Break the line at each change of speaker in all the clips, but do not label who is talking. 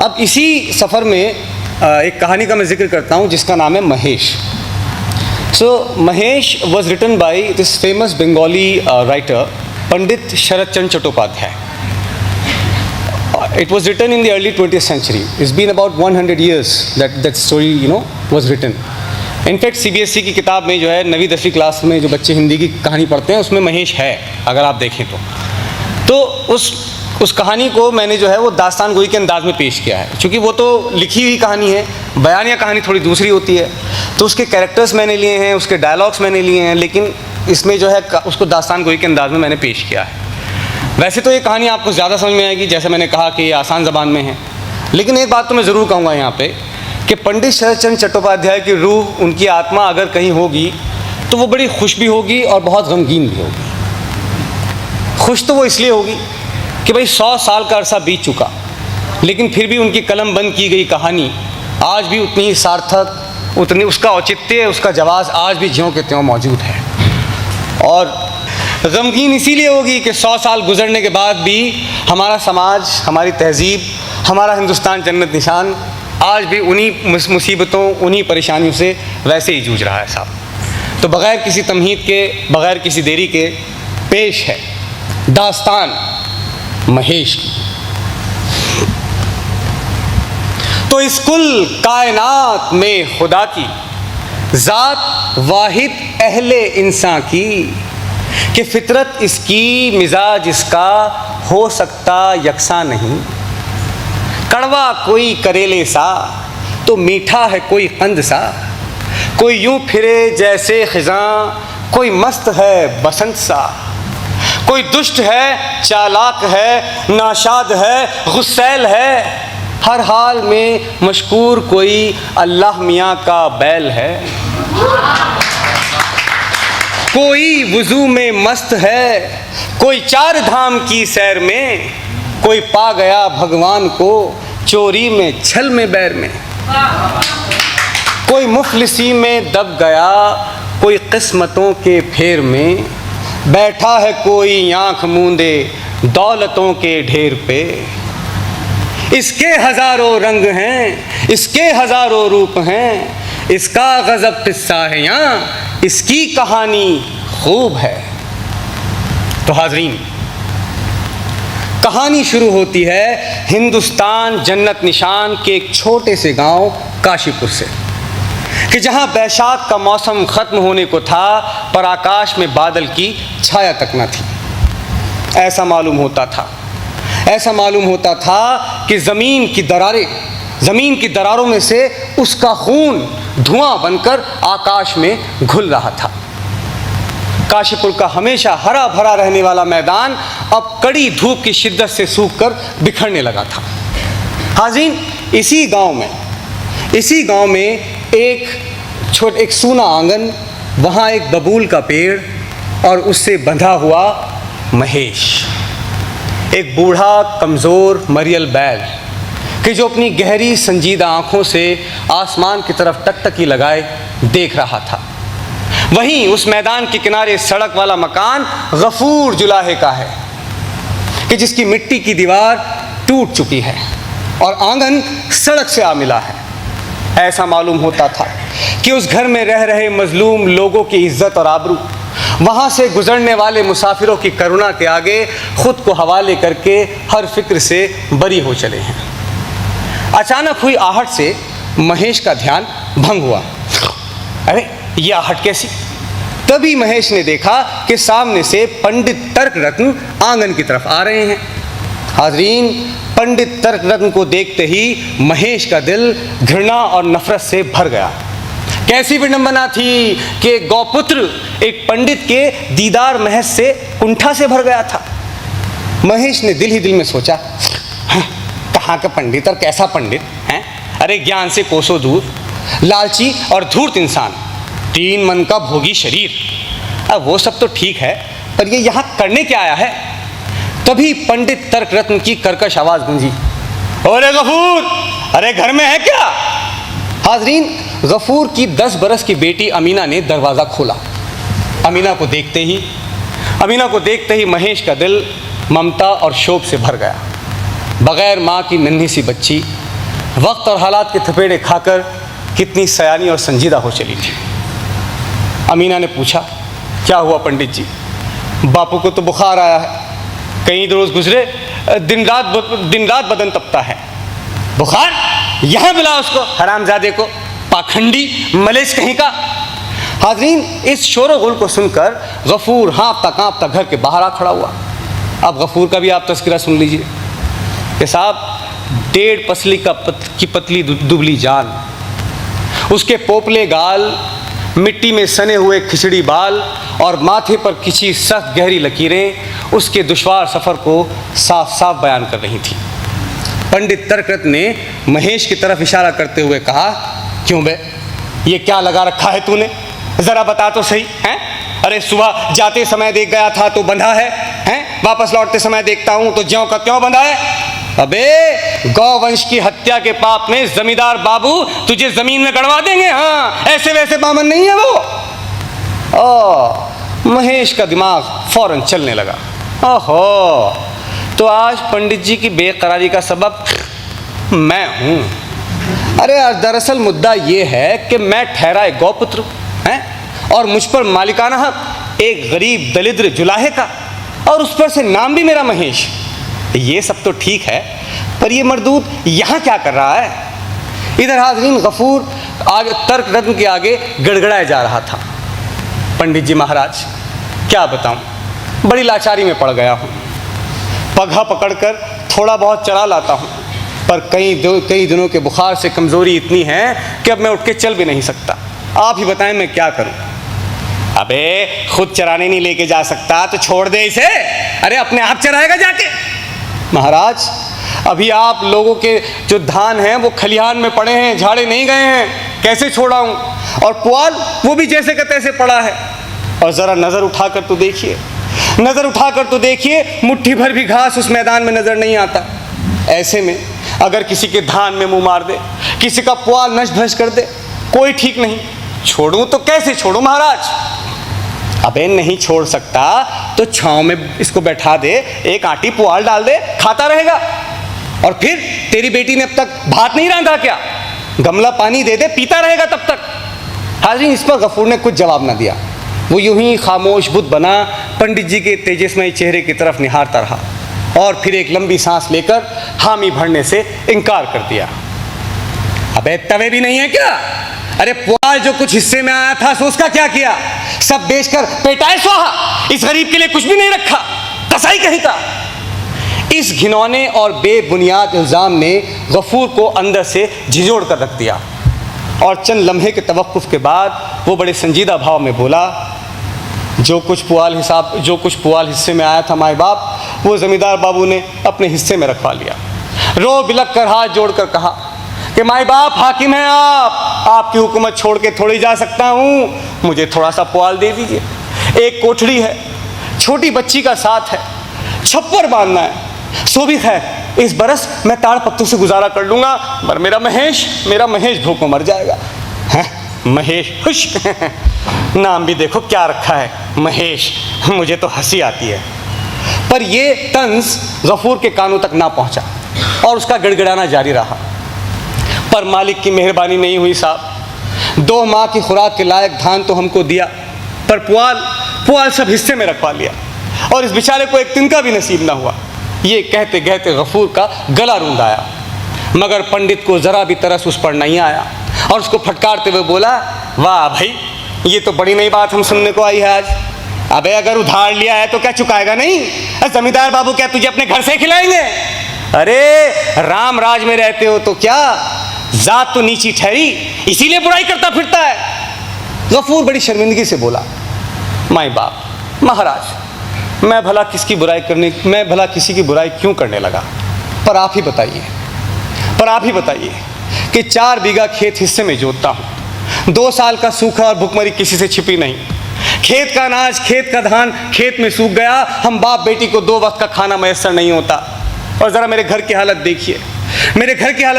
अब इसी सफ़र में एक कहानी का मैं जिक्र करता हूँ जिसका नाम है Mahesh. So Mahesh was written by this famous Bengali writer Pandit Sharat Chandra Chattopadhyay. It was written in the early 20th century. It's been about 100 years that story was written. In fact CBSE की किताब में जो है 9वीं 10वीं क्लास में जो बच्चे हिंदी की कहानी पढ़ते हैं उसमें महेश है, अगर आप देखें तो उस कहानी को मैंने जो है वो दास्तान गोई के अंदाज में पेश किया है। क्योंकि वो तो लिखी हुई कहानी है, बयानिया कहानी थोड़ी दूसरी होती है, तो उसके कैरेक्टर्स मैंने लिए हैं, उसके डायलॉग्स मैंने लिए हैं, लेकिन इसमें जो है उसको दास्तान गोई के अंदाज में मैंने पेश किया है। वैसे तो ये कहानी आपको ज़्यादा समझ में आएगी, जैसे मैंने कहा कि ये आसान ज़बान में है, लेकिन एक बात तो मैं ज़रूर कहूँगा यहाँ पे कि पंडित शरद चंद्र चट्टोपाध्याय की रूह, उनकी आत्मा अगर कहीं होगी तो वो बड़ी खुश भी होगी और बहुत गमगीन भी होगी। खुश तो वो इसलिए होगी कि भाई 100 साल का अरसा बीत चुका, लेकिन फिर भी उनकी कलम बंद की गई कहानी आज भी उतनी ही सार्थक, उतनी उसका औचित्य, उसका जवाब आज भी ज्यों के त्यों मौजूद है। और गमगीन इसीलिए होगी कि 100 साल गुजरने के बाद भी हमारा समाज, हमारी तहजीब, हमारा हिंदुस्तान जन्नत निशान आज भी उन्हीं मुसीबतों, उन्हीं परेशानियों से वैसे ही जूझ रहा है साहब। तो बग़ैर किसी तमहीद के, बग़ैर किसी देरी के पेश है दास्तान महेश की। तो इस कुल कायनात में खुदा की ज़ात वाहिद अहले इंसान की, कि फितरत इसकी, मिजाज इसका हो सकता यकसा नहीं। कड़वा कोई करेले सा तो मीठा है कोई कंद सा, कोई यूं फिरे जैसे खिज़ां, कोई मस्त है बसंत सा, कोई दुष्ट है चालाक है, नाशाद है गुस्सैल है, हर हाल में मशकूर कोई अल्लाह मियाँ का बैल है। कोई वुज़ू में मस्त है, कोई 4 धाम की सैर में, कोई पा गया भगवान को चोरी में छल में बैर में, कोई मुफलिसी में दब गया, कोई किस्मतों के फेर में, बैठा है कोई आँख मूंदे दौलतों के ढेर पे। इसके हज़ारों रंग हैं, इसके हज़ारों रूप हैं, इसका गज़ब किस्सा है यहाँ, इसकी कहानी खूब है। तो हाज़रीन, कहानी शुरू होती है हिंदुस्तान जन्नत निशान के एक छोटे से गांव काशीपुर से, कि जहां बैसाख का मौसम ख़त्म होने को था पर आकाश में बादल की छाया तक न थी। ऐसा मालूम होता था कि ज़मीन की दरारों में से उसका खून धुआं बनकर आकाश में घुल रहा था। काशीपुर का हमेशा हरा भरा रहने वाला मैदान अब कड़ी धूप की शिद्दत से सूख कर बिखरने लगा था। हाज़रीन, इसी गांव में एक सूना आंगन, वहाँ एक बबूल का पेड़ और उससे बंधा हुआ महेश, एक बूढ़ा कमज़ोर मरियल बैल कि जो अपनी गहरी संजीदा आँखों से आसमान की तरफ टकटकी लगाए देख रहा था। वहीं उस मैदान के किनारे सड़क वाला मकान गफूर जुलाहे का है कि जिसकी मिट्टी की दीवार टूट चुकी है और आंगन सड़क से आ मिला है। ऐसा मालूम होता था कि उस घर में रह रहे मजलूम लोगों की इज्जत और आबरू वहाँ से गुजरने वाले मुसाफिरों की करुणा के आगे खुद को हवाले करके हर फिक्र से बरी हो चले हैं। अचानक हुई आहट से महेश का ध्यान भंग हुआ। अरे ये आहट कैसी? तभी महेश ने देखा कि सामने से पंडित तर्क रत्न आंगन की तरफ आ रहे हैं। हाज़रीन, पंडित तर्क रत्न को देखते ही महेश का दिल घृणा और नफरत से भर गया। कैसी विडंबना थी कि एक गौपुत्र एक पंडित के दीदार महज से कुंठा से भर गया था। महेश ने दिल ही दिल में सोचा, कहाँ का पंडित और कैसा पंडित हैं? अरे ज्ञान से कोसों दूर, लालची और धूर्त इंसान, 3 मन का भोगी शरीर। अब वो सब तो ठीक है, पर ये यहाँ करने क्या आया है? तभी पंडित तर्क रत्न की कर्कश आवाज गूंजी, अरे गफूर, अरे घर में है क्या? हाज़रीन, गफूर की 10 बरस की बेटी अमीना ने दरवाज़ा खोला। अमीना को देखते ही महेश का दिल ममता और शोक से भर गया। बग़ैर माँ की नन्ही सी बच्ची वक्त और हालात के थपेड़े खाकर कितनी सयानी और संजीदा हो चली थी। अमीना ने पूछा, क्या हुआ पंडित जी? बापू को तो बुखार आया है, कई रोज गुजरे, दिन रात बदन तपता है। बुखार? यहाँ बुला उसको, हरामजादे को, पाखंडी मलेच कहीं का। हाजरीन, इस शोर गुल को सुनकर गफूर हाँफता काँपता घर के बाहर आ खड़ा हुआ। अब गफूर का भी आप तस्करा सुन लीजिए कि साहब 1.5 पसली की पतली दुबली जान, उसके पोपले गाल, मिट्टी में सने हुए खिचड़ी बाल और माथे पर खिंची सख्त गहरी लकीरें उसके दुश्वार सफ़र को साफ साफ बयान कर रही थी। पंडित तर्करत्न ने महेश की तरफ इशारा करते हुए कहा, क्यों बे, ये क्या लगा रखा है तूने? ज़रा बता तो सही। हैं? अरे सुबह जाते समय देख गया था तो बंधा है, हैं? वापस लौटते समय देखता हूँ तो ज्यों का त्यों बंधा है। अबे गौवंश की हत्या के पाप में जमींदार बाबू तुझे जमीन में गड़वा देंगे। हाँ, ऐसे वैसे बामन नहीं है वो। महेश का दिमाग फौरन चलने लगा। ओहो, तो आज पंडित जी की बेकरारी का सबब मैं हूँ। अरे दरअसल मुद्दा ये है कि मैं ठहरा एक गौपुत्र हैं और मुझ पर मालिकाना हक एक गरीब दलिद्र जुलाहे का, और उस पर से नाम भी मेरा महेश। ये सब तो ठीक है, पर ये मर्दूद यहाँ क्या कर रहा है? इधर हाज़रीन गफूर आगे तर्करत्न के आगे गड़गड़ाया जा रहा था। पंडित जी महाराज, क्या बताऊँ, बड़ी लाचारी में पड़ गया हूँ। पगहा पकड़कर थोड़ा बहुत चला लाता हूँ, पर कई दिनों के बुखार से कमज़ोरी इतनी है कि अब मैं उठ के चल भी नहीं सकता। आप ही बताएं मैं क्या करूँ? अबे खुद चराने नहीं लेके जा सकता तो छोड़ दे इसे। अरे अपने आप चराएगा जाके। महाराज, अभी आप लोगों के जो धान हैं वो खलिहान में पड़े हैं, झाड़े नहीं गए हैं, कैसे छोड़ाऊँ? और पुआल वो भी जैसे का तैसे पड़ा है। और ज़रा नज़र उठाकर तो देखिए, नज़र उठाकर तो देखिए, मुट्ठी भर भी घास उस मैदान में नज़र नहीं आता। ऐसे में अगर किसी के धान में मुँह मार दे, किसी का पुआल नष्ट भ्रष्ट कर दे, कोई ठीक नहीं। छोड़ूँ तो कैसे छोड़ूँ महाराज? अबे नहीं छोड़ सकता तो छांव में इसको बैठा दे, एक आटी पुआल डाल दे, खाता रहेगा। और फिर तेरी बेटी ने अब तक भात नहीं रांधा क्या? गमला पानी दे दे, पीता रहेगा तब तक। हाज़रीन, इस पर गफूर ने कुछ जवाब न दिया। वो यूं ही खामोश बुत बना पंडित जी के तेजस्मय चेहरे की तरफ निहारता रहा और फिर एक लंबी सांस लेकर हामी भरने से इनकार कर दिया। अबे तवे भी नहीं है क्या? अरे पुआल जो कुछ हिस्से में आया था सो उसका क्या किया? सब बेचकर पेटाए स्वाहा। इस गरीब के लिए कुछ भी नहीं रखा, कसाई कहीं का। इस घिनौने और बेबुनियाद इल्ज़ाम ने गफूर को अंदर से झिझोड़ कर रख दिया और चंद लम्हे के तवक्कुफ के बाद वो बड़े संजीदा भाव में बोला, जो कुछ पुआल हिस्से में आया था माए बाप, वो ज़मींदार बाबू ने अपने हिस्से में रखवा लिया। रो बिलक कर हाथ जोड़कर कहा कि माए बाप हाकिम हैं आप, आपकी हुकूमत छोड़ के थोड़ी जा सकता हूँ, मुझे थोड़ा सा पुआल दे दीजिए। एक कोठड़ी है, छोटी बच्ची का साथ है, छप्पर बांधना है, सो भी खैर इस बरस मैं ताड़ पत्तों से गुजारा कर लूँगा, पर मेरा महेश भूख में मर जाएगा। हैं महेश, खुश नाम भी देखो क्या रखा है, महेश। मुझे तो हंसी आती है। पर ये तंज गफूर के कानों तक ना पहुँचा और उसका गड़गड़ाना जारी रहा। पर मालिक की मेहरबानी नहीं हुई साहब। 2 माह की खुराक के लायक धान तो हमको दिया, पर पुआल सब हिस्से में रखवा लिया और इस बेचारे को एक तिनका भी नसीब ना हुआ। ये कहते कहते गफूर का गला रूंध आया, मगर पंडित को ज़रा भी तरस उस पर नहीं आया और उसको फटकारते हुए बोला, वाह भाई, ये तो बड़ी नई बात हम सुनने को आई है आज। अबे अगर उधार लिया है तो क्या चुकाएगा नहीं? जमींदार बाबू क्या तुझे अपने घर से खिलाएंगे? अरे राम राज में रहते हो तो क्या जात तो नीची ठहरी, इसीलिए बुराई करता फिरता है। गफूर बड़ी शर्मिंदगी से बोला, माई बाप, महाराज, मैं भला किसी की बुराई क्यों करने लगा? पर आप ही बताइए कि 4 बीघा खेत हिस्से में जोतता हूँ, 2 साल का सूखा और भुखमरी किसी से छिपी नहीं। खेत का अनाज, खेत का धान खेत में सूख गया, हम बाप बेटी को 2 वक्त का खाना मैसर नहीं होता। और ज़रा मेरे घर की हालत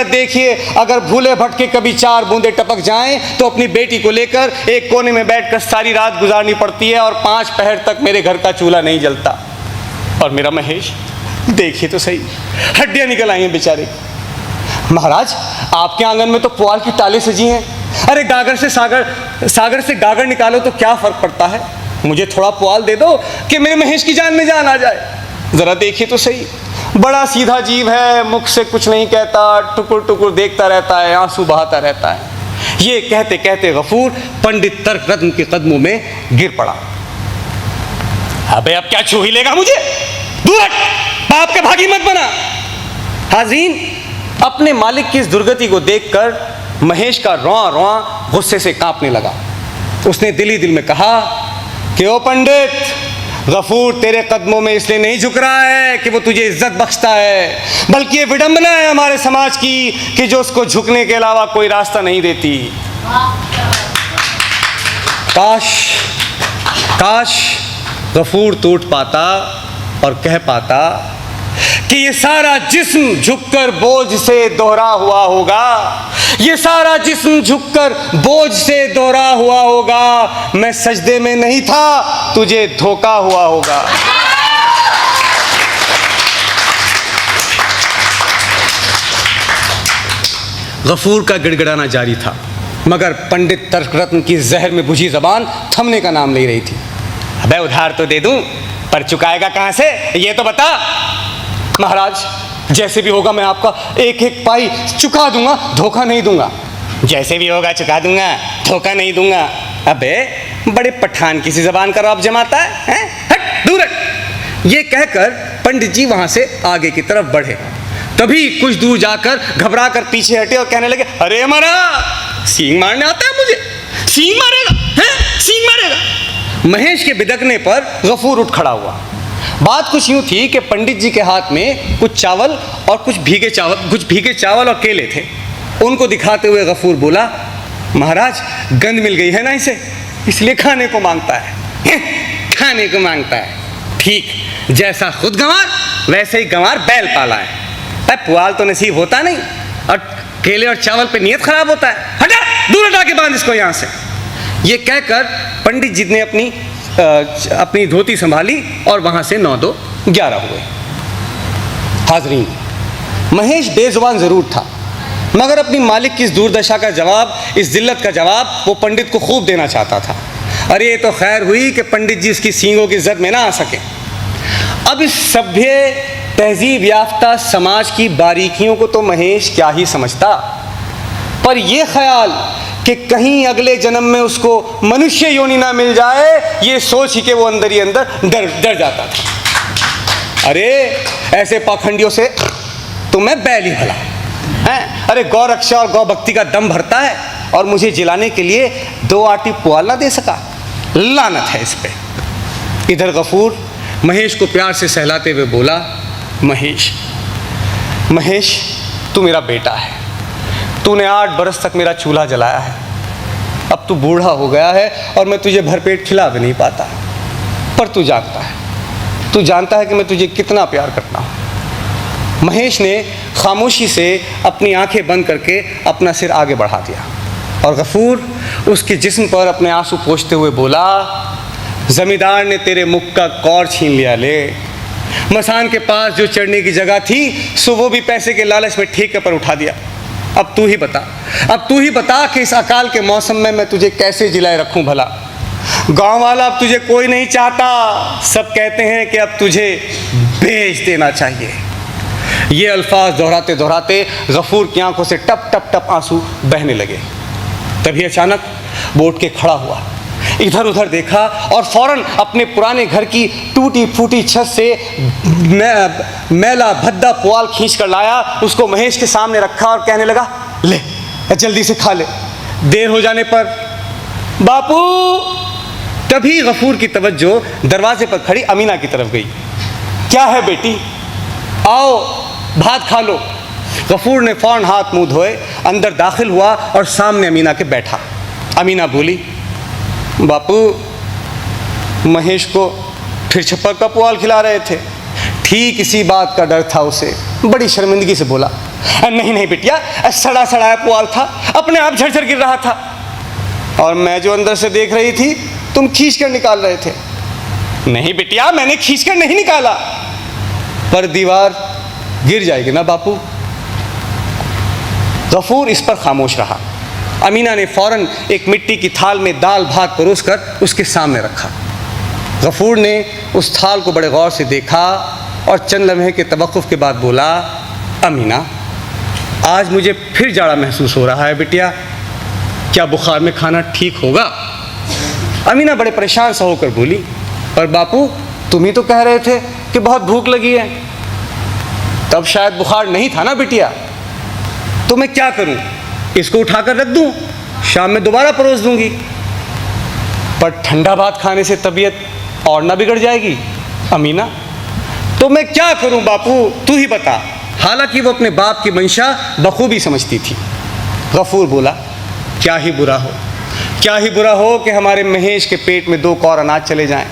देखिए, अगर भूले भटके कभी 4 बूंदे टपक जाएं तो अपनी बेटी को लेकर एक कोने में बैठकर सारी रात गुजारनी पड़ती है और 5 पहर तक मेरे घर का चूल्हा नहीं जलता। और मेरा महेश, देखिए तो सही, हड्डियाँ निकल आई हैं बेचारे। महाराज, आपके आंगन में तो पुआल की टालें सजी हैं। अरे गागर से सागर से गागर निकालो तो क्या फर्क पड़ता है। मुझे थोड़ा पुआल दे दो कि मेरे महेश की जान में जान आ जाए। जरा देखिए तो सही, बड़ा सीधा जीव है, मुख से कुछ नहीं कहता, टुकुर टुकुर देखता रहता है, आंसू बहाता रहता है। ये कहते कहते गफूर पंडित तर्करत्न के कदमों में गिर पड़ा। अबे अब क्या छू ही लेगा मुझे, दूर हट, बाप के भागी मत बना। हाज़रीन, अपने मालिक की इस दुर्गति को देखकर महेश का रोआ रोआ गुस्से से कांपने लगा। उसने दिल ही दिल में कहा कि ओ पंडित, गफूर तेरे कदमों में इसलिए नहीं झुक रहा है कि वो तुझे इज्जत बख्शता है, बल्कि ये विडंबना है हमारे समाज की कि जो उसको झुकने के अलावा कोई रास्ता नहीं देती। काश गफूर टूट पाता और कह पाता कि ये सारा जिस्म झुककर बोझ से दोहरा हुआ होगा, ये सारा जिस्म झुककर बोझ से दोहरा हुआ होगा। मैं सजदे में नहीं था, तुझे धोखा हुआ होगा। गफूर का गिड़गिड़ाना जारी था, मगर पंडित तर्करत्न की जहर में बुझी जबान थमने का नाम ले रही थी। अबे उधार तो दे दूं, पर चुकाएगा कहां से, ये तो बता। महाराज, जैसे भी होगा मैं आपका एक एक पाई चुका दूंगा, धोखा नहीं दूंगा। जैसे भी होगा चुका दूंगा, धोखा नहीं दूंगा। अबे बड़े पठान की सी जबान का रौब जमाता है? हट, दूर हट। ये कहकर पंडित जी वहां से आगे की तरफ बढ़े। तभी कुछ दूर जाकर घबरा कर पीछे हटे और कहने लगे, अरे हमारा सींग मारने आता है मुझे, सींग मारेगा है, सींग मारेगा। महेश के बिदकने पर गफूर उठ खड़ा हुआ। बात कुछ यूं थी कि पंडित जी के हाथ में कुछ चावल और कुछ भीगे चावल और केले थे। उनको दिखाते हुए गफूर बोला, महाराज गंध मिल गई है ना इसे, इसलिए खाने को मांगता है। खाने को मांगता है, ठीक जैसा खुद गंवार वैसे ही गंवार बैल पाला है। अब पुआल तो नसीब होता नहीं और केले और चावल पे नियत खराब होता है। हटा, दूर हटा के बांध इसको यहाँ से। ये कहकर पंडित जी ने अपनी धोती संभाली और वहां से 9-2-11 हुए। हाज़रीन, महेश बेजुबान जरूर था, मगर अपनी मालिक की इस दुर्दशा का जवाब, इस जिल्लत का जवाब वो पंडित को खूब देना चाहता था। अरे ये तो खैर हुई कि पंडित जी उसकी सींगों की इज्जत में ना आ सके। अब इस सभ्य तहजीब याफ्ता समाज की बारीकियों को तो महेश क्या ही समझता, पर यह ख्याल कि कहीं अगले जन्म में उसको मनुष्य योनि ना मिल जाए, ये सोच ही के वो अंदर ही अंदर डर जाता था। अरे ऐसे पाखंडियों से तो मैं बैल ही भला हैं। अरे गौ रक्षा और गौ भक्ति का दम भरता है और मुझे जिलाने के लिए 2 आटी पुआल ना दे सका, लानत है इस पे। इधर गफूर महेश को प्यार से सहलाते हुए बोला, महेश तू मेरा बेटा है, तूने 8 बरस तक मेरा चूल्हा जलाया है। अब तू बूढ़ा हो गया है और मैं तुझे भरपेट खिला भी नहीं पाता, पर तू जानता है कि मैं तुझे कितना प्यार करता हूँ। महेश ने खामोशी से अपनी आंखें बंद करके अपना सिर आगे बढ़ा दिया और गफूर उसके जिस्म पर अपने आंसू पोंछते हुए बोला, जमींदार ने तेरे मुख का कौर छीन लिया ले। मसान के पास जो चढ़ने की जगह थी सो वो भी पैसे के लालच में ठेके पर उठा दिया। अब तू ही बता कि इस अकाल के मौसम में मैं तुझे कैसे जिलाए रखूं भला। गांव वाला अब तुझे कोई नहीं चाहता, सब कहते हैं कि अब तुझे बेच देना चाहिए। ये अल्फाज दोहराते दोहराते गफूर की आंखों से टप टप टप आंसू बहने लगे। तभी अचानक वो उठ के खड़ा हुआ, इधर उधर देखा और फौरन अपने पुराने घर की टूटी फूटी छत से मैला भद्दा पुआल खींच कर लाया, उसको महेश के सामने रखा और कहने लगा, ले जल्दी से खा ले, देर हो जाने पर बापू। तभी गफूर की तवज्जो दरवाजे पर खड़ी अमीना की तरफ गई। क्या है बेटी, आओ भात खा लो। गफूर ने फौरन हाथ मुंह धोए अंदर दाखिल हुआ और सामने अमीना के बैठा। अमीना बोली, बापू महेश को फिर छप्पर का पुआल खिला रहे थे। ठीक इसी बात का डर था उसे। बड़ी शर्मिंदगी से बोला, नहीं बिटिया, सड़ा सड़ाया पुआल था, अपने आप झरझर गिर रहा था और मैं जो अंदर से देख रही थी तुम खींच कर निकाल रहे थे। नहीं बिटिया, मैंने खींच कर नहीं निकाला, पर दीवार गिर जाएगी ना बापू। गफूर इस पर खामोश रहा। अमीना ने फ़ौरन एक मिट्टी की थाल में दाल भात परोसकर उसके सामने रखा। गफूर ने उस थाल को बड़े गौर से देखा और चंद लम्हे के तवक्कुफ़ के बाद बोला, अमीना, आज मुझे फिर जाड़ा महसूस हो रहा है बिटिया, क्या बुखार में खाना ठीक होगा? अमीना बड़े परेशान सा होकर बोली, पर बापू तुम ही तो कह रहे थे कि बहुत भूख लगी है। तब शायद बुखार नहीं था ना बिटिया। तो मैं क्या करूं, इसको उठाकर रख दूं, शाम में दोबारा परोस दूंगी। पर ठंडा भात खाने से तबीयत और ना बिगड़ जाएगी अमीना? तो मैं क्या करूं बापू, तू ही बता। हालांकि वो अपने बाप की मंशा बखूबी समझती थी। गफूर बोला, क्या ही बुरा हो, क्या ही बुरा हो कि हमारे महेश के पेट में 2 कौर अनाज चले जाएं।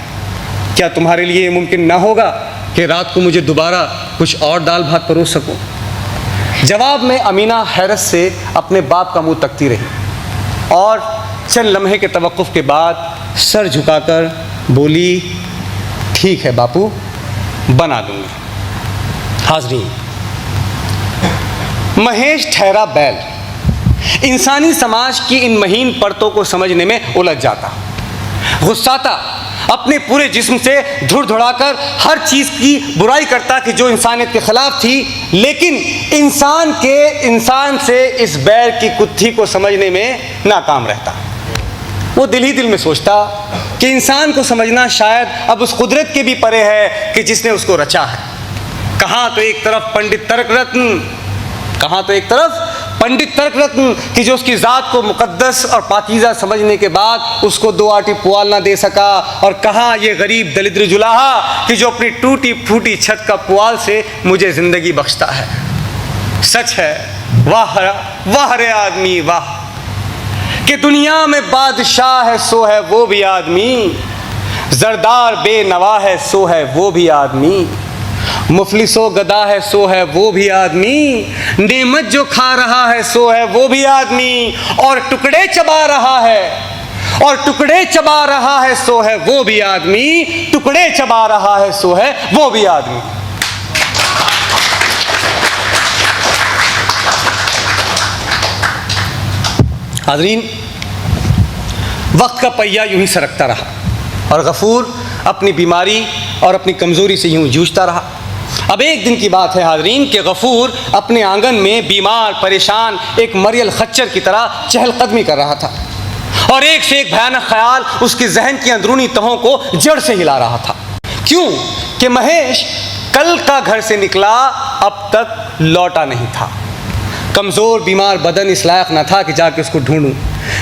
क्या तुम्हारे लिए ये मुमकिन ना होगा कि रात को मुझे दोबारा कुछ और दाल भात परोस सकूं? जवाब में अमीना हैरत से अपने बाप का मुंह तकती रही और चंद लम्हे के तवक्कुफ़ के बाद सर झुकाकर बोली, ठीक है बापू, बना दूंगी। हाज़रीन, महेश ठहरा बैल इंसानी समाज की इन महीन परतों को समझने में उलझ जाता, गुस्साता, अपने पूरे जिस्म से धुड़धुड़ाकर हर चीज़ की बुराई करता कि जो इंसानियत के ख़िलाफ़ थी, लेकिन इंसान से इस बैल की कुत्थी को समझने में नाकाम रहता। वो दिल ही दिल में सोचता कि इंसान को समझना शायद अब उस कुदरत के भी परे है कि जिसने उसको रचा है। कहाँ तो एक तरफ पंडित तर्क रत्न कि जो उसकी ज़ात को मुक़द्दस और पाकीज़ा समझने के बाद उसको 2 आटी पुआल ना दे सका, और कहाँ ये गरीब दलिद्र जुलाहा कि जो अपनी टूटी फूटी छत का पुआल से मुझे ज़िंदगी बख्शता है। सच है, वाह रे आदमी वाह, कि दुनिया में बादशाह है सो है वो भी आदमी, जरदार बेनवा है सो है वो भी आदमी, मुफलिसो गदा है सो है वो भी आदमी, नेमत जो खा रहा है सो है वो भी आदमी, और टुकड़े चबा रहा है सो है वो भी आदमी, टुकड़े चबा रहा है सो है वो भी आदमी। हाज़रीन, वक्त का पहिया यूं ही सरकता रहा और गफूर अपनी बीमारी और अपनी कमज़ोरी से यूं जूझता रहा। अब एक दिन की बात है हाज़रीन कि गफूर अपने आंगन में बीमार परेशान एक मरियल खच्चर की तरह चहलकदमी कर रहा था और एक से एक भयानक ख्याल उसकी जहन की अंदरूनी तहों को जड़ से हिला रहा था। क्यों कि महेश कल का घर से निकला, अब तक लौटा नहीं था। कमज़ोर बीमार बदन इस लायक न था कि जाके उसको ढूंढूं।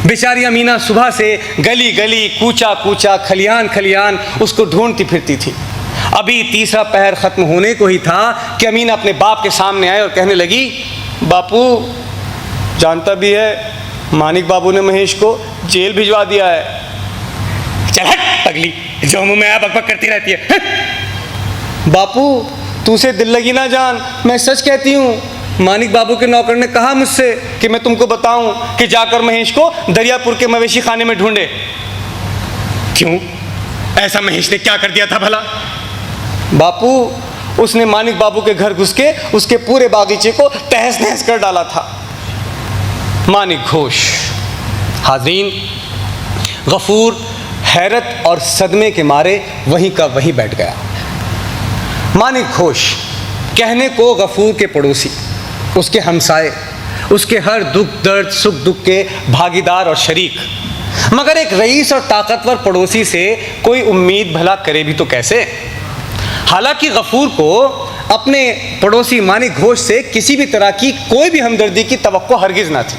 बेचारी अमीना सुबह से गली गली, कूचा कूचा, खलियान खलियान उसको ढूंढती फिरती थी। अभी तीसरा पहर ख़त्म होने को ही था कि अमीना अपने बाप के सामने आए और कहने लगी, बापू जानता भी है मानिक बाबू ने महेश को जेल भिजवा दिया है। चल हट पगली, जो मुँह में आ बकबक करती रहती है। बापू तू से दिल लगी ना जान, मैं सच कहती हूँ। मानिक बाबू के नौकर ने कहा मुझसे कि मैं तुमको बताऊं कि जाकर महेश को दरियापुर के मवेशी खाने में ढूंढे। क्यों, ऐसा महेश ने क्या कर दिया था भला? बापू उसने मानिक बाबू के घर घुस के उसके पूरे बागीचे को तहस नहस कर डाला था। मानिक घोष। हाज़रीन, गफूर हैरत और सदमे के मारे वहीं का वहीं बैठ गया। मानिक घोष कहने को गफूर के पड़ोसी, उसके हमसाए, उसके हर दुख दर्द सुख दुख के भागीदार और शरीक, मगर एक रईस और ताकतवर पड़ोसी से कोई उम्मीद भला करे भी तो कैसे? हालांकि गफूर को अपने पड़ोसी मानिक घोष से किसी भी तरह की कोई भी हमदर्दी की तवक्को हरगिज ना थी,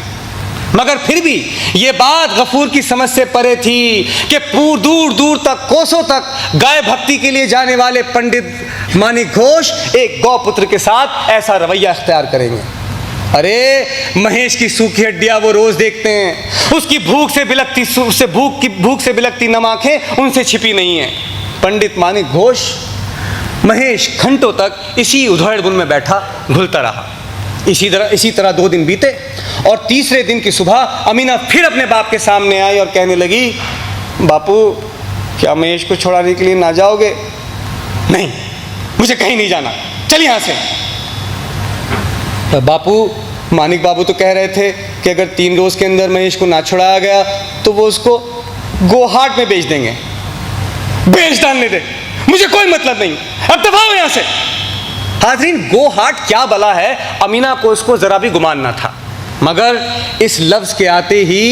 मगर फिर भी ये बात गफूर की समझ से परे थी कि दूर दूर तक, कोसों तक गाय भक्ति के लिए जाने वाले पंडित मानिक घोष एक गौपुत्र के साथ ऐसा रवैया अख्तियार करेंगे। अरे महेश की सूखी हड्डियां वो रोज देखते हैं, उसकी भूख से बिलकती नम आंखें उनसे छिपी नहीं है। पंडित मानिक घोष महेश घंटों तक इसी उधेड़-बुन में बैठा घुलता रहा। इसी तरह 2 दिन बीते और तीसरे दिन की सुबह अमीना फिर अपने बाप के सामने आई और कहने लगी, बापू क्या महेश को छुड़ाने के लिए ना जाओगे? नहीं, मुझे कहीं नहीं जाना, चल यहाँ से। बापू मानिक बाबू तो कह रहे थे कि अगर 3 रोज़ के अंदर महेश को ना छुड़ाया गया तो वो उसको गोहाट में बेच देंगे। बेच डालने दे, मुझे कोई मतलब नहीं, अब दफा हो यहाँ से। हाज़रीन, गोहाट क्या बला है, अमीना को इसको ज़रा भी गुमान ना था, मगर इस लफ्ज़ के आते ही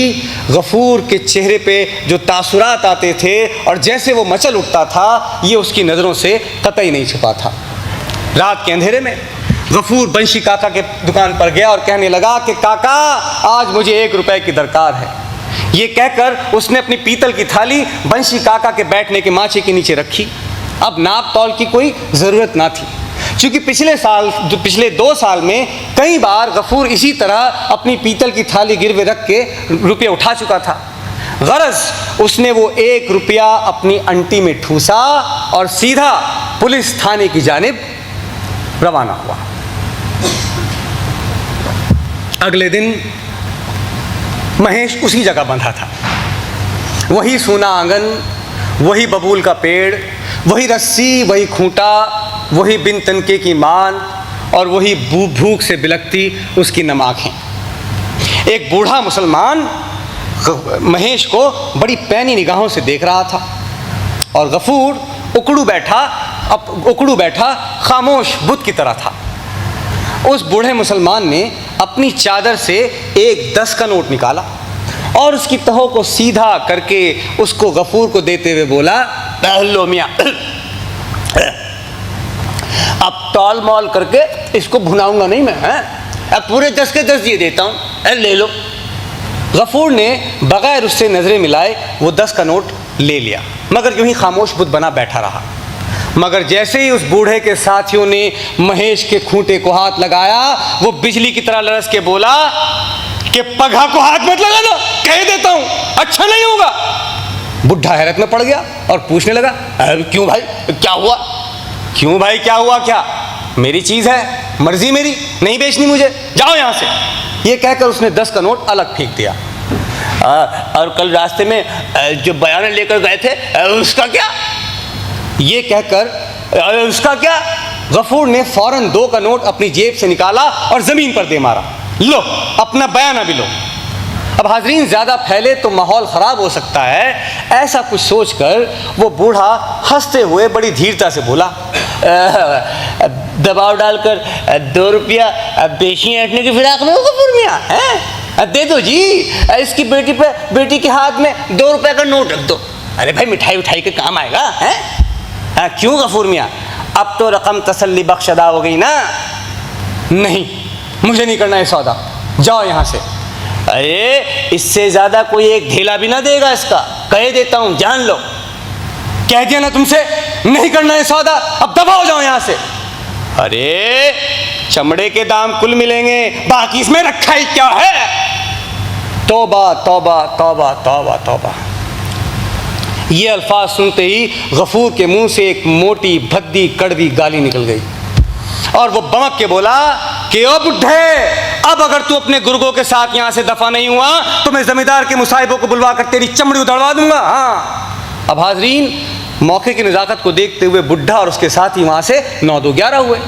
गफूर के चेहरे पे जो तासुरात आते थे और जैसे वो मचल उठता था, ये उसकी नज़रों से कतई नहीं छुपा था। रात के अंधेरे में गफूर बंशी काका के दुकान पर गया और कहने लगा कि काका, आज मुझे 1 रुपए की दरकार है। ये कहकर उसने अपनी पीतल की थाली बंशी काका के बैठने के माचे के नीचे रखी। अब नाप तौल की कोई ज़रूरत ना थी, क्योंकि पिछले 2 साल में कई बार गफूर इसी तरह अपनी पीतल की थाली गिरवे रख के रुपये उठा चुका था। गरज उसने वो 1 रुपया अपनी अंटी में ठूसा और सीधा पुलिस थाने की जानिब रवाना हुआ। अगले दिन महेश उसी जगह बंधा था, वही सूना आंगन, वही बबूल का पेड़, वही रस्सी, वही खूंटा, वही बिन तनके की मान और वही भूख से बिलखती उसकी नम आँखें। एक बूढ़ा मुसलमान महेश को बड़ी पैनी निगाहों से देख रहा था और गफूर उकड़ू बैठा खामोश बुत की तरह था। उस बूढ़े मुसलमान ने अपनी चादर से एक 10 का नोट निकाला और उसकी तहों को सीधा करके उसको गफूर को देते हुए बोला, लो मियाँ, अब तौल मौल करके इसको भुनाऊंगा नहीं मैं, अब पूरे 10 के 10 दिए देता हूँ, ले लो। गफूर ने बगैर उससे नज़रें मिलाए वो 10 का नोट ले लिया, मगर यूं ही खामोश बुत बना बैठा रहा। मगर जैसे ही उस बूढ़े के साथियों ने महेश के खूंटे को हाथ लगाया, वो बिजली की तरह लरस के बोला कि पगहा को हाथ मत लगाना, कह देता हूँ, अच्छा नहीं होगा। बुढ़ा हैरत में पड़ गया और पूछने लगा, क्यों भाई क्या हुआ? क्यों भाई क्या हुआ? क्या मेरी चीज़ है, मर्जी मेरी, नहीं बेचनी मुझे, जाओ यहाँ से। ये कहकर उसने 10 का नोट अलग फेंक दिया। और कल रास्ते में जो बयान लेकर गए थे उसका क्या? ये कहकर उसका क्या? गफूर ने फौरन 2 का नोट अपनी जेब से निकाला और ज़मीन पर दे मारा। लो अपना बयान भी लो। अब हाजरीन, ज़्यादा फैले तो माहौल ख़राब हो सकता है, ऐसा कुछ सोचकर वो बूढ़ा हंसते हुए बड़ी धीरता से बोला, दबाव डालकर 2 रुपया बेची ऐंठने की फिराक में हो गफूर मियाँ, हैं? दे दो जी, इसकी बेटी के हाथ में 2 रुपये का नोट रख दो। अरे भाई, मिठाई उठाई के काम आएगा, हैं? क्यों गफूर मियाँ, अब तो रकम तसल्ली बख्श अदा हो गई ना? नहीं, मुझे नहीं करना है सौदा, जाओ यहाँ से। अरे इससे ज़्यादा कोई एक ढेला भी ना देगा इसका, कह देता हूँ, जान लो। कह दिया ना तुमसे, नहीं करना है सौदा, अब दबा हो जाओ यहाँ से। अरे चमड़े के दाम कुल मिलेंगे, बाकी इसमें रखा ही क्या है? तौबा तौबा तौबा तौबा तौबा। ये अल्फाज सुनते ही गफूर के मुंह से एक मोटी भद्दी कड़वी गाली निकल गई और वो बमक के बोला कि ओ बुढ़े, अब अगर तू अपने गुर्गों के साथ यहाँ से दफा नहीं हुआ तो मैं जमींदार के मुसाहिबों को बुलवा कर तेरी चमड़ी उधड़वा दूंगा। हाँ। अब हाजरीन, मौके की नज़ाकत को देखते हुए बुढ़ा और उसके साथी वहाँ से 9-2-11 हुए,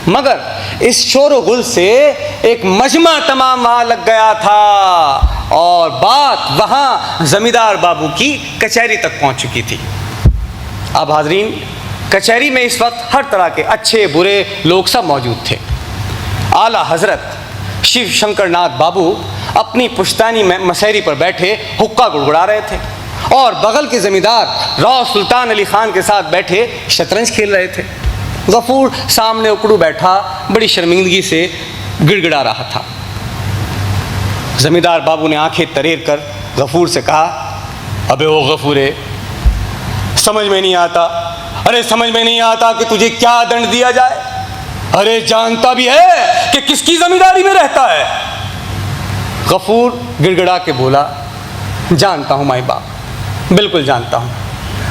मगर इस शोर गुल से एक मजमा तमाम वहाँ लग गया था और बात वहाँ जमींदार बाबू की कचहरी तक पहुँच चुकी थी। अब हाजरीन, कचहरी में इस वक्त हर तरह के अच्छे बुरे लोग सब मौजूद थे। आला हजरत शिव शंकर नाथ बाबू अपनी पुश्तैनी मसहरी पर बैठे हुक्का गुड़गुड़ा रहे थे और बगल के ज़मींदार राव सुल्तान अली ख़ान के साथ बैठे शतरंज खेल रहे थे। गफूर सामने उकड़ू बैठा बड़ी शर्मिंदगी से गिड़गिड़ा रहा था। ज़मींदार बाबू ने आंखें तरेर कर गफूर से कहा, अबे ओ गफूरे, समझ में नहीं आता, अरे समझ में नहीं आता कि तुझे क्या दंड दिया जाए? अरे जानता भी है कि किसकी ज़मींदारी में रहता है? गफूर गिड़गिड़ा के बोला, जानता हूँ माई बाप, बिल्कुल जानता हूँ,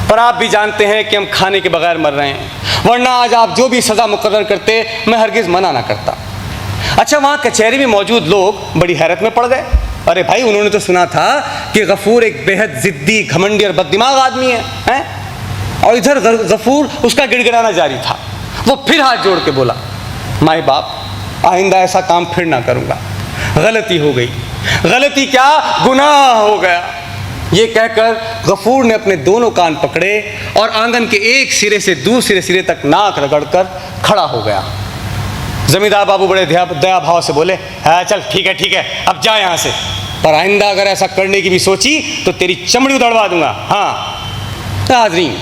पर आप भी जानते हैं कि हम खाने के बगैर मर रहे हैं, वरना आज आप जो भी सज़ा मुकर्रर करते मैं हरगिज़ मना ना करता। अच्छा, वहाँ कचहरी में मौजूद लोग बड़ी हैरत में पड़ गए। अरे भाई, उन्होंने तो सुना था कि गफूर एक बेहद ज़िद्दी, घमंडी और बददिमाग आदमी है? और इधर गफूर उसका गिड़गिड़ाना जारी था। वो फिर हाथ जोड़ के बोला, माई बाप, आइंदा ऐसा काम फिर ना करूँगा, गलती हो गई। गलती क्या, गुनाह हो गया। ये कहकर गफूर ने अपने दोनों कान पकड़े और आंगन के एक सिरे से दूसरे सिरे तक नाक रगड़कर खड़ा हो गया। जमींदार बाबू बड़े दया भाव से बोले, हाँ चल ठीक है, अब जा यहाँ से, पर आइंदा अगर ऐसा करने की भी सोची तो तेरी चमड़ी उधड़वा दूंगा। हाँ नाज़रीन,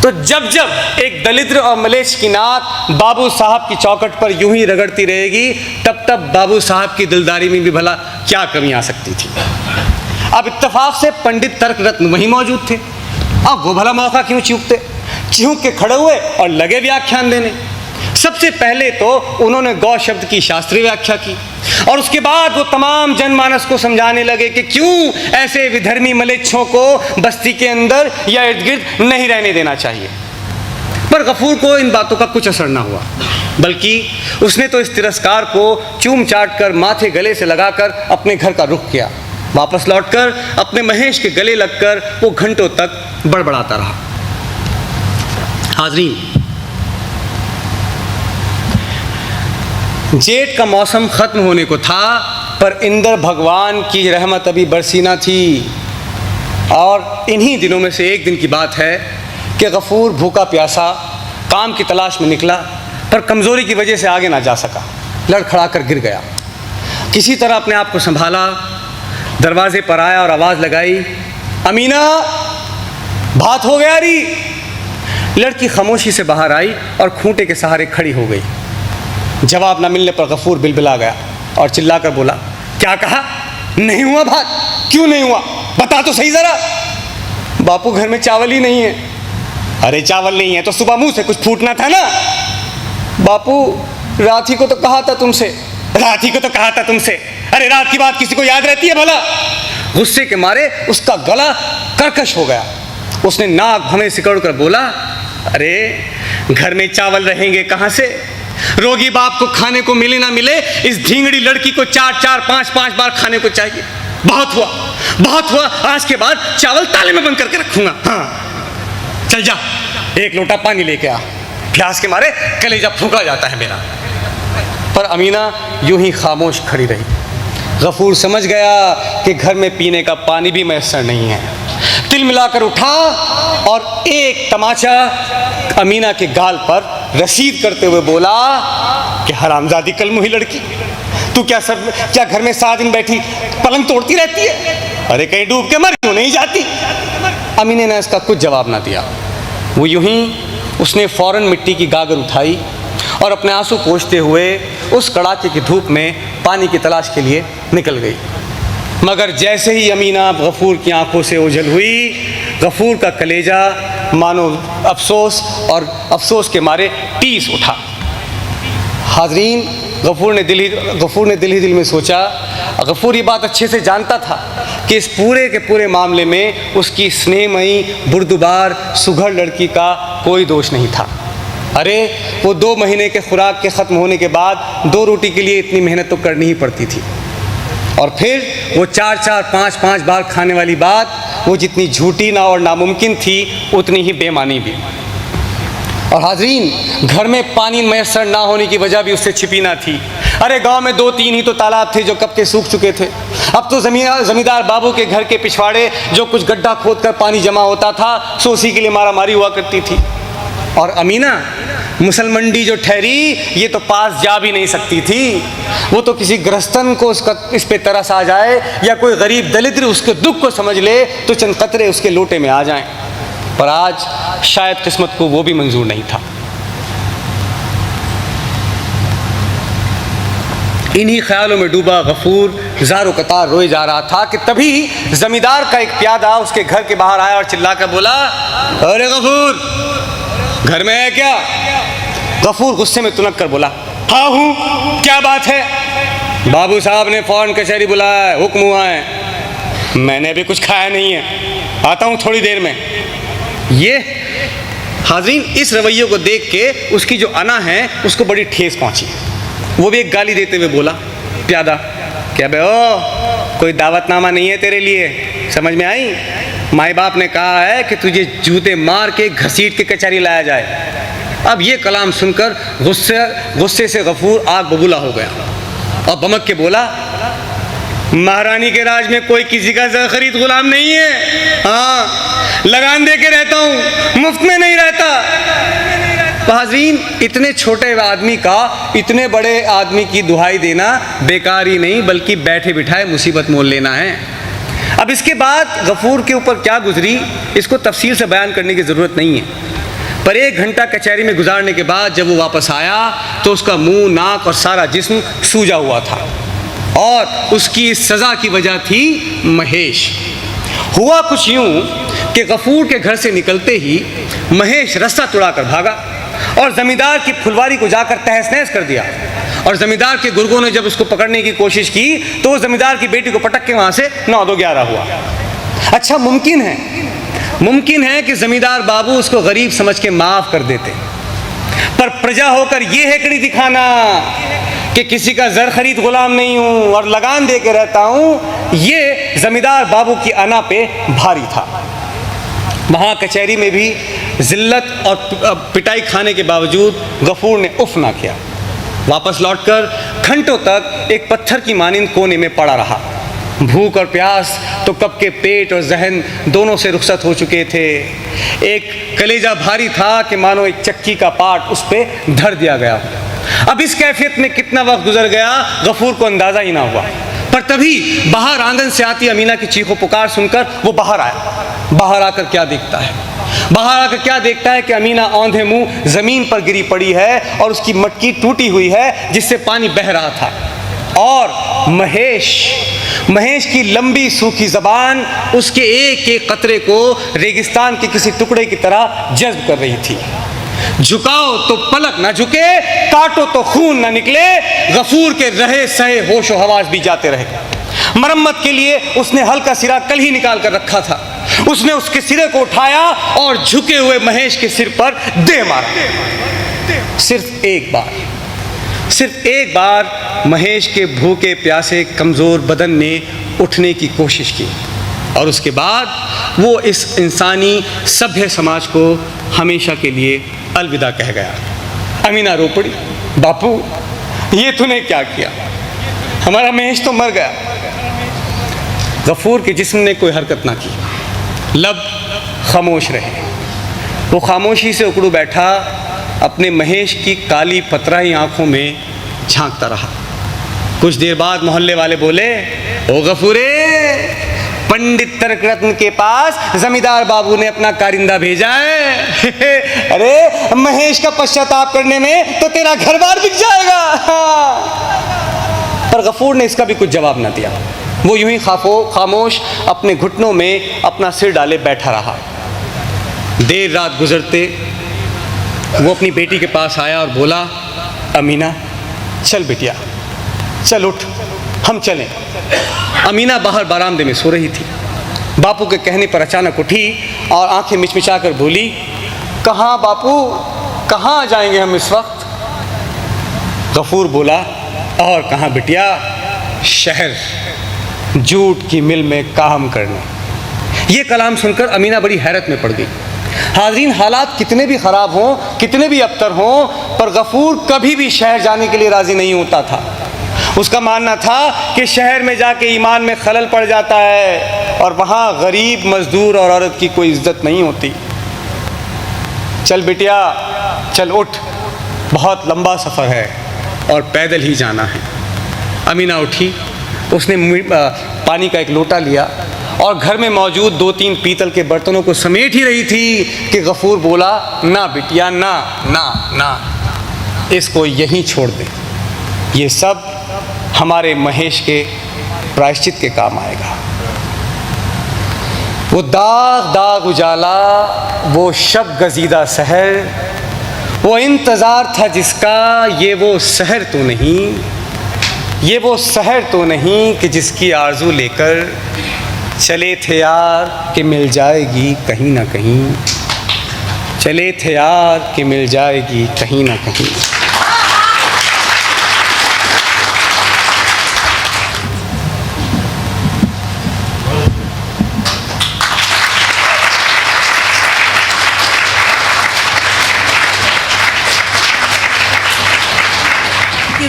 तो जब जब एक दलिद्र और मलेच्छ की नाक बाबू साहब की चौखट पर यूं ही रगड़ती रहेगी, तब तब बाबू साहब की दिलदारी में भी भला क्या कमी आ सकती थी। अब इत्तेफाक से पंडित तर्क रत्न वहीं मौजूद थे। अब वो भला मौका क्यों चूकते, चूक के खड़े हुए और लगे व्याख्यान देने। सबसे पहले तो उन्होंने गौ शब्द की शास्त्रीय व्याख्या की और उसके बाद वो तमाम जनमानस को समझाने लगे कि क्यों ऐसे विधर्मी मलेच्छों को बस्ती के अंदर या इर्द गिर्द नहीं रहने देना चाहिए। पर गफूर को इन बातों का कुछ असर न हुआ, बल्कि उसने तो इस तिरस्कार को चूम चाट कर माथे गले से लगाकर अपने घर का रुख किया। वापस लौटकर अपने महेश के गले लगकर वो घंटों तक बड़बड़ाता रहा। हाज़रीन, जेठ का मौसम ख़त्म होने को था, पर इंद्र भगवान की रहमत अभी बरसी ना थी। और इन्हीं दिनों में से एक दिन की बात है कि गफूर भूखा प्यासा काम की तलाश में निकला, पर कमज़ोरी की वजह से आगे ना जा सका, लड़खड़ा कर गिर गया। किसी तरह अपने आप को संभाला, दरवाजे पर आया और आवाज़ लगाई, अमीना बात हो गया री। लड़की खामोशी से बाहर आई और खूंटे के सहारे खड़ी हो गई। जवाब न मिलने पर गफूर बिलबिला गया और चिल्लाकर बोला, क्या कहा, नहीं हुआ बात, क्यों नहीं हुआ, बता तो सही ज़रा। बापू घर में चावल ही नहीं है। अरे चावल नहीं है तो सुबह मुंह से कुछ फूटना था ना। बापू रात ही को तो कहा था तुमसे। रात ही को तो कहा था तुमसे, अरे रात की बात किसी को याद रहती है भला। गुस्से के मारे उसका गला कर्कश हो गया। उसने नाक भवें सिकोड़ कर बोला, अरे घर में चावल रहेंगे कहाँ से, रोगी बाप को खाने को मिले ना मिले, इस ढींगड़ी लड़की को 4-4, 5-5 बार खाने को चाहिए। बहुत हुआ, आज के बाद चावल ताले में बंद करके रखूंगा। हाँ चल जा, एक लोटा पानी लेके आ, प्यास के मारे कलेजा फूंका जाता है मेरा। पर अमीना यूं ही खामोश खड़ी रही। गफूर समझ गया कि घर में पीने का पानी भी मैसर नहीं है। तिल मिलाकर उठा और एक तमाचा अमीना के गाल पर रसीद करते हुए बोला कि हरामजादी कलमुही लड़की, तू क्या घर में सारा दिन बैठी पलंग तोड़ती रहती है, अरे कहीं डूब के मर क्यों नहीं जाती। अमीना ने इसका कुछ जवाब ना दिया। वो यूं ही उसने फौरन मिट्टी की गागर उठाई और अपने आंसू पोंछते हुए उस कड़ाके की धूप में पानी की तलाश के लिए निकल गई। मगर जैसे ही अमीना गफूर की आंखों से ओझल हुई, गफूर का कलेजा मानो अफसोस के मारे टीस उठा। हाज़रीन, गफूर ने दिल ही दिल में सोचा, गफूर ये बात अच्छे से जानता था कि इस पूरे के पूरे मामले में उसकी स्नेहमयी बुर्दुबार सुघड़ लड़की का कोई दोष नहीं था। अरे वो 2 महीने के खुराक के ख़त्म होने के बाद 2 रोटी के लिए इतनी मेहनत तो करनी ही पड़ती थी। और फिर वो 4-4, 5-5 बार खाने वाली बात, वो जितनी झूठी ना और नामुमकिन थी, उतनी ही बेमानी भी। और हाज़रीन, घर में पानी मैसर ना होने की वजह भी उससे छिपी ना थी। अरे गांव में 2-3 ही तो तालाब थे जो कब के सूख चुके थे। अब तो ज़मींदार बाबू के घर के पिछवाड़े जो कुछ गड्ढा खोद कर पानी जमा होता था, सो उसी के लिए मारामारी हुआ करती थी। और अमीना मुसलमंडी जो ठहरी, ये तो पास जा भी नहीं सकती थी। वो तो किसी गृहस्थन को इस पे तरस आ जाए या कोई गरीब दलिद्र उसके दुख को समझ ले तो चंद कतरे उसके लोटे में आ जाएं। पर आज शायद किस्मत को वो भी मंजूर नहीं था। इन्हीं ख्यालों में डूबा गफूर ज़ारो कतार रोए जा रहा था कि तभी जमींदार का एक प्यादा उसके घर के बाहर आया और चिल्लाकर बोला, अरे गफूर, घर में है क्या? गफूर गुस्से में तुनक कर बोला, हाँ हूँ, क्या बात है? बाबू साहब ने फौरन कचहरी बुलाया है, हुक्म हुआ है। मैंने अभी कुछ खाया नहीं है, आता हूँ थोड़ी देर में। ये हाज़रीन, इस रवैये को देख के उसकी जो अना है उसको बड़ी ठेस पहुँची। वो भी एक गाली देते हुए बोला, प्यादा, क्या बे ओ, कोई दावतनामा नहीं है तेरे लिए, समझ में आई? माई बाप ने कहा है कि तुझे जूते मार के घसीट के कचहरी लाया जाए। अब ये कलाम सुनकर गुस्से से गफूर आग बबूला हो गया। और बमक के बोला, महारानी के राज में कोई किसी का ज़र खरीद गुलाम नहीं है। हाँ, लगान दे के रहता हूँ, मुफ्त में नहीं रहता। हाज़रीन, इतने छोटे आदमी का इतने बड़े आदमी की दुहाई देना बेकार ही नहीं बल्कि बैठे बिठाए मुसीबत मोल लेना है। अब इसके बाद गफूर के ऊपर क्या गुजरी इसको तफसील से बयान करने की ज़रूरत नहीं है, पर 1 घंटा कचहरी में गुजारने के बाद जब वो वापस आया तो उसका मुंह, नाक और सारा जिस्म सूजा हुआ था और उसकी इस सज़ा की वजह थी महेश। हुआ कुछ यूँ कि गफूर के घर से निकलते ही महेश रास्ता तुड़ाकर भागा और ज़मींदार की फुलवारी को जाकर तहस नहस कर दिया। और ज़मींदार के गुर्गों ने जब उसको पकड़ने की कोशिश की तो वो ज़मींदार की बेटी को पटक के वहाँ से 9-2-11 हुआ। अच्छा, मुमकिन है कि ज़मींदार बाबू उसको गरीब समझ के माफ़ कर देते, पर प्रजा होकर ये हेकड़ी दिखाना कि किसी का ज़र खरीद गुलाम नहीं हूँ और लगान दे के रहता हूँ, ये ज़मींदार बाबू की अना पे भारी था। वहाँ कचहरी में भी ज़िल्लत और पिटाई खाने के बावजूद गफूर ने उफ ना किया। वापस लौटकर घंटों तक एक पत्थर की मानिंद कोने में पड़ा रहा। भूख और प्यास तो कब के पेट और जहन दोनों से रुखसत हो चुके थे। एक कलेजा भारी था कि मानो एक चक्की का पार्ट उस पर धर दिया गया। अब इस कैफियत में कितना वक्त गुजर गया गफूर को अंदाज़ा ही ना हुआ, पर तभी बाहर आंगन से आती अमीना की चीखों पुकार सुनकर वो बाहर आया। बाहर आकर क्या देखता है कि अमीना औंधे मुंह ज़मीन पर गिरी पड़ी है और उसकी मटकी टूटी हुई है जिससे पानी बह रहा था, और महेश की लंबी सूखी ज़बान उसके एक एक कतरे को रेगिस्तान के किसी टुकड़े की तरह जज्ब कर रही थी। झुकाओ तो पलक ना झुके, काटो तो खून ना निकले। गफूर के रहे सहे होशो हवास भी जाते रहे। मरम्मत के लिए उसने हल का सिरा कल ही निकाल कर रखा था। उसने उसके सिरे को उठाया और झुके हुए महेश के सिर पर दे मारा। सिर्फ एक बार महेश के भूखे प्यासे कमज़ोर बदन ने उठने की कोशिश की और उसके बाद वो इस इंसानी सभ्य समाज को हमेशा के लिए अलविदा कह गया। अमीना रो पड़ी, बापू ये तूने क्या किया, हमारा महेश तो मर गया। गफूर के जिस्म ने कोई हरकत ना की, लब खामोश रहे। वो खामोशी से उकड़ू बैठा अपने महेश की काली पतराही आंखों में झांकता रहा। कुछ देर बाद मोहल्ले वाले बोले, ओ गफूरे, पंडित तर्करत्न के पास जमींदार बाबू ने अपना कारिंदा भेजा है। अरे महेश का पश्चाताप करने में तो तेरा घर बार बिक जाएगा। पर गफूर ने इसका भी कुछ जवाब न दिया। वो यूं ही खामोश अपने घुटनों में अपना सिर डाले बैठा रहा। देर रात गुजरते वो अपनी बेटी के पास आया और बोला, अमीना चल बिटिया, चल उठ, हम चलें। अमीना बाहर बरामदे में सो रही थी। बापू के कहने पर अचानक उठी और आंखें मिचमिचा कर बोली, कहाँ बापू, कहाँ जाएंगे हम इस वक्त? गफूर बोला, और कहाँ बिटिया, शहर, जूट की मिल में काम करने। ये कलाम सुनकर अमीना बड़ी हैरत में पड़ गई। हाज़रीन, हालात कितने भी ख़राब हों, कितने भी अबतर हों, पर गफूर कभी भी शहर जाने के लिए राज़ी नहीं होता था। उसका मानना था कि शहर में जाके ईमान में खलल पड़ जाता है और वहाँ गरीब, मजदूर और औरत की कोई इज्जत नहीं होती। चल बिटिया, चल उठ, बहुत लंबा सफ़र है और पैदल ही जाना है। अमीना उठी, उसने पानी का एक लोटा लिया और घर में मौजूद 2-3 पीतल के बर्तनों को समेट ही रही थी कि गफूर बोला, ना बिटिया, ना ना ना, इसको यहीं छोड़ दे, ये सब हमारे महेश के प्रायश्चित के काम आएगा। वो दाग दाग उजाला, वो शब गजीदा सहर, वो इंतज़ार था जिसका, ये वो सहर तो नहीं, ये वो सहर तो नहीं कि जिसकी आरज़ू लेकर चले थे यार कि मिल जाएगी कहीं ना कहीं, चले थे यार कि मिल जाएगी कहीं ना कहीं।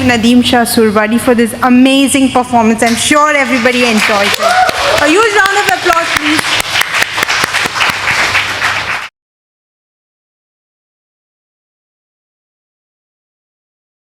Nadeem Shah Surwadi for this amazing performance. I'm sure everybody enjoyed it. A huge round of applause, please.